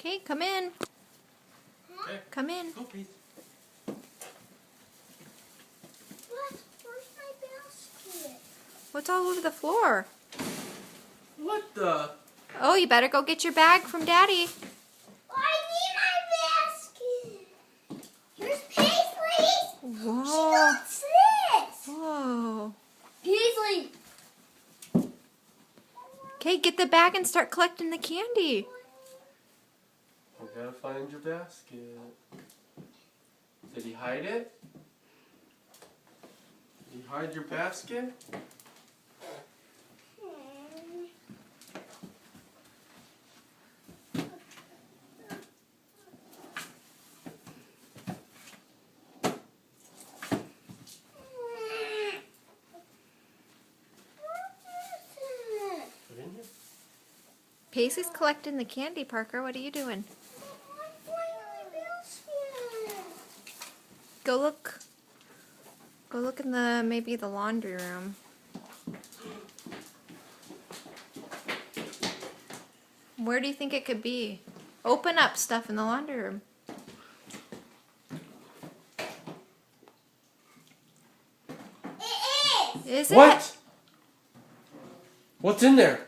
Okay, come in. Okay. Come in. Go, Pete. What? Where's my basket? What's all over the floor? What the? Oh, you better go get your bag from Daddy. I need my basket. Here's Paisley's. She Whoa. got this. Whoa. Paisley. Okay, get the bag and start collecting the candy. We gotta find your basket. Did he hide it? Did you hide your basket? Put it in here. Paisley's collecting the candy, Parker. What are you doing? Go look. Go look in maybe the laundry room. Where do you think it could be? Open up stuff in the laundry room. It is. Is it? What? What's in there?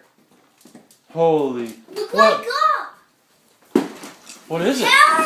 Holy. Look What? what I got. What is it? Power